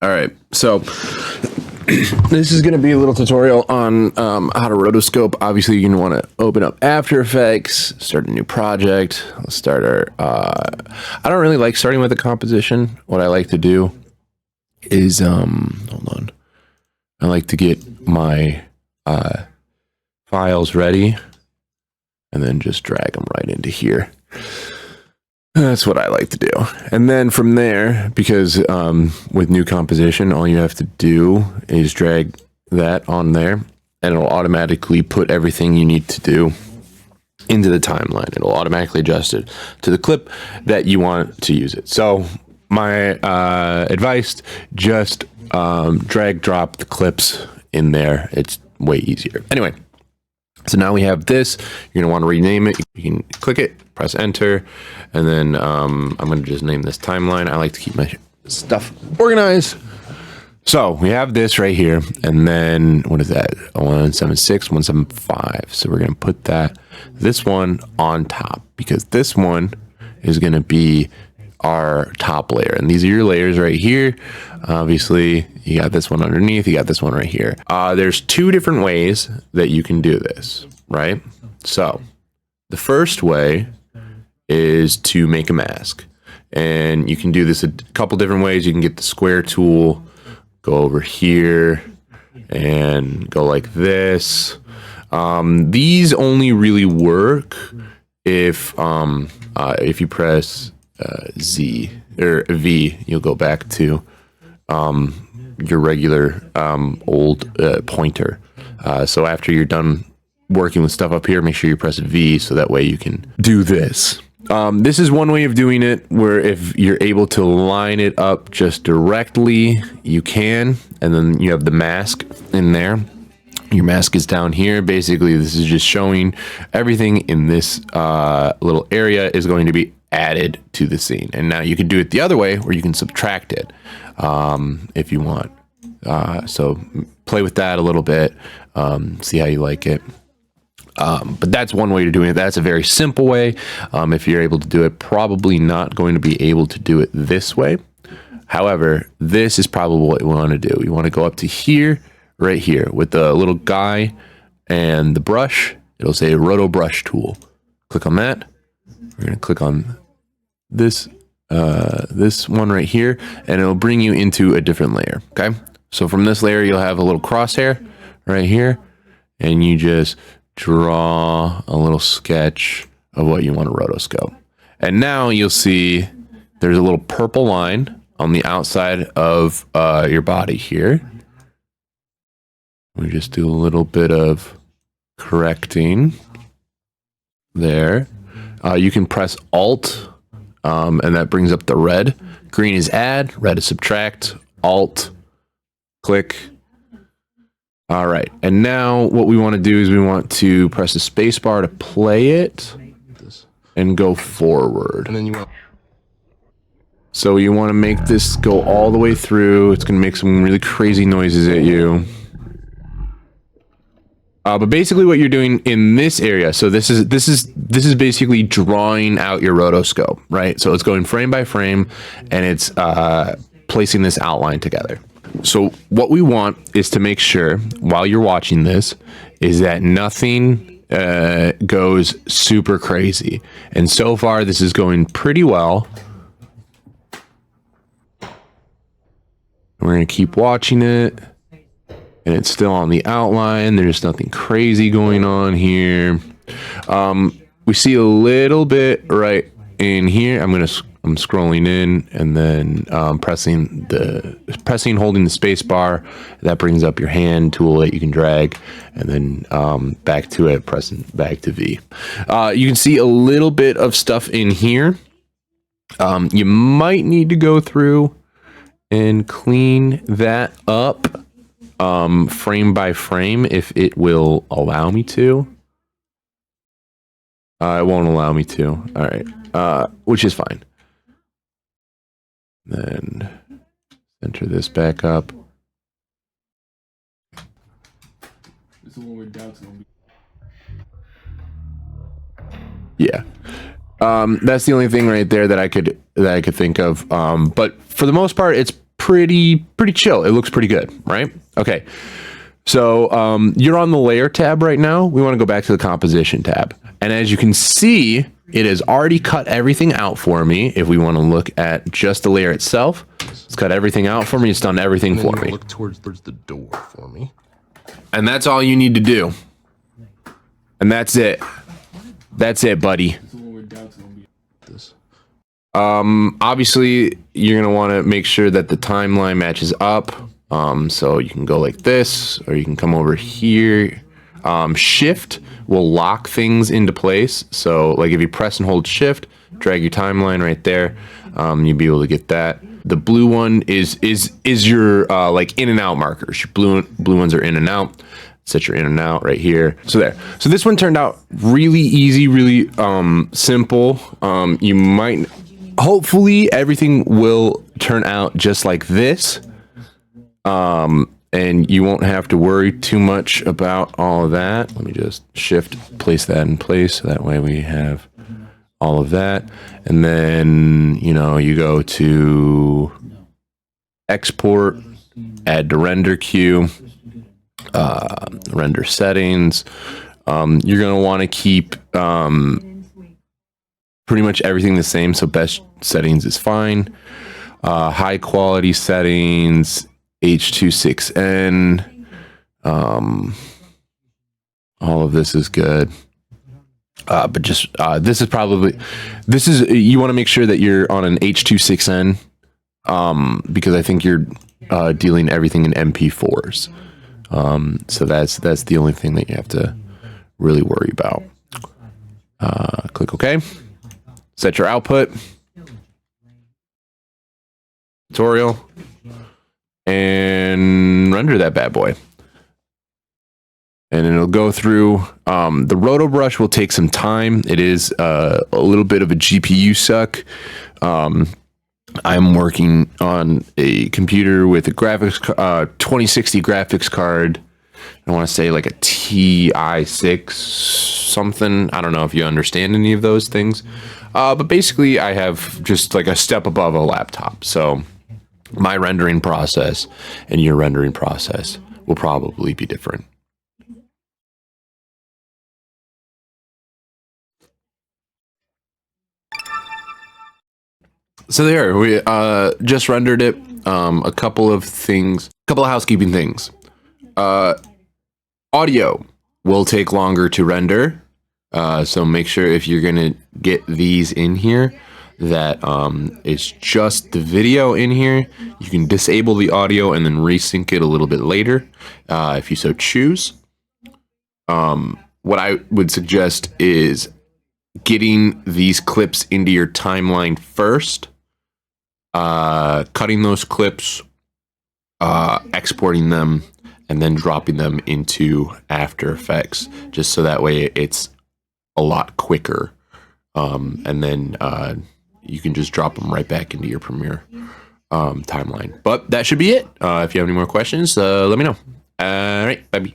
All right, so this is going to be a little tutorial on how to rotoscope. Obviously, you're going to want to open up After Effects, start a new project. Let's start our... I don't really like starting with a composition. What I like to do is... hold on. I like to get my files ready and then just drag them right into here. That's what I like to do. And then from there, because with new composition, all you have to do is drag that on there and it'll automatically put everything you need to do into the timeline. It'll automatically adjust it to the clip that you want to use it. So my advice, just drag drop the clips in there. It's way easier. Anyway, so now we have this. You're going to want to rename it. You can click it, press enter, and then I'm going to just name this timeline. I like to keep my stuff organized. So we have this right here, and then what is that? 176, 175. So we're going to put this one on top, because this one is going to be our top layer, and these are your layers right here. Obviously, you got this one underneath, you got this one right here. There's two different ways that you can do this, right? So the first way is to make a mask, and you can do this a couple different ways. You can get the square tool, go over here and go like this. These only really work if you press Z or V, you'll go back to your regular old pointer. So after you're done working with stuff up here, make sure you press V so that way you can do this. This is one way of doing it, where if you're able to line it up just directly, you can, and then you have the mask in there. Your mask is down here. Basically, this is just showing everything in this little area is going to be added to the scene. And now you can do it the other way, where you can subtract it if you want. So play with that a little bit, see how you like it. But that's one way to do it. That's a very simple way. If you're able to do it, probably not going to be able to do it this way. However, this is probably what you want to do. You want to go up to here, right here, with the little guy and the brush. It'll say Roto Brush Tool. Click on that. We're going to click on this one right here, and it'll bring you into a different layer. Okay, so from this layer, you'll have a little crosshair right here, and you just draw a little sketch of what you want to rotoscope. And now you'll see there's a little purple line on the outside of your body here. We just do a little bit of correcting there. You can press Alt, and that brings up the red. Green is add, red is subtract. Alt, click. All right, and now what we want to do is we want to press the space bar to play it and go forward. And then you want... So you want to make this go all the way through. It's going to make some really crazy noises at you. But basically what you're doing in this area, so this is basically drawing out your rotoscope, right? So it's going frame by frame, and it's placing this outline together. So what we want is to make sure while you're watching this is that nothing goes super crazy. And so far this is going pretty well. We're going to keep watching it. And it's still on the outline. There's nothing crazy going on here. We see a little bit right in here. I'm scrolling in, and then pressing, holding the space bar. That brings up your hand tool that you can drag, and then back to it, pressing back to V. You can see a little bit of stuff in here. You might need to go through and clean that up. Frame by frame, if it will allow me to. It won't allow me to. All right, which is fine. Then center this back up. Yeah, that's the only thing right there that I could think of. But for the most part, it's pretty chill. It looks pretty good, right? Okay. So you're on the layer tab right now. We want to go back to the composition tab. And as you can see, it has already cut everything out for me. If we want to look at just the layer itself, it's cut everything out for me. It's done everything for me. Look towards the door for me. And that's all you need to do. And that's it. That's it, buddy. Obviously, you're going to want to make sure that the timeline matches up. So you can go like this, or you can come over here. Shift will lock things into place. So like if you press and hold shift, drag your timeline right there, you'll be able to get that. The blue one is your like in and out markers. Your blue ones are in and out. Set your in and out right here. So there. So this one turned out really easy, really simple. You might, hopefully everything will turn out just like this. And you won't have to worry too much about all of that. Let me just place that in place. So that way we have all of that. And then, you know, you go to export, add to render queue, render settings. You're going to want to keep, pretty much everything the same. So best settings is fine. High quality settings, H.265. All of this is good. But just, this is you want to make sure that you're on an H.265, because I think you're, dealing everything in MP4s. So that's the only thing that you have to really worry about. Click OK. Set your output. Tutorial. And render that bad boy. And it'll go through. The roto brush will take some time. It is a little bit of a GPU suck. I'm working on a computer with a graphics 2060 graphics card. I want to say like a TI6 something. I don't know if you understand any of those things. But basically I have just like a step above a laptop. So my rendering process and your rendering process will probably be different. So there, we just rendered it. A couple of housekeeping things. Audio will take longer to render. So make sure if you're going to get these in here, that it's just the video in here. You can disable the audio and then resync it a little bit later, if you so choose. What I would suggest is getting these clips into your timeline first, cutting those clips, exporting them, and then dropping them into After Effects, just so that way it's a lot quicker. And then you can just drop them right back into your Premiere timeline. But that should be it. If you have any more questions, let me know. All right, bye.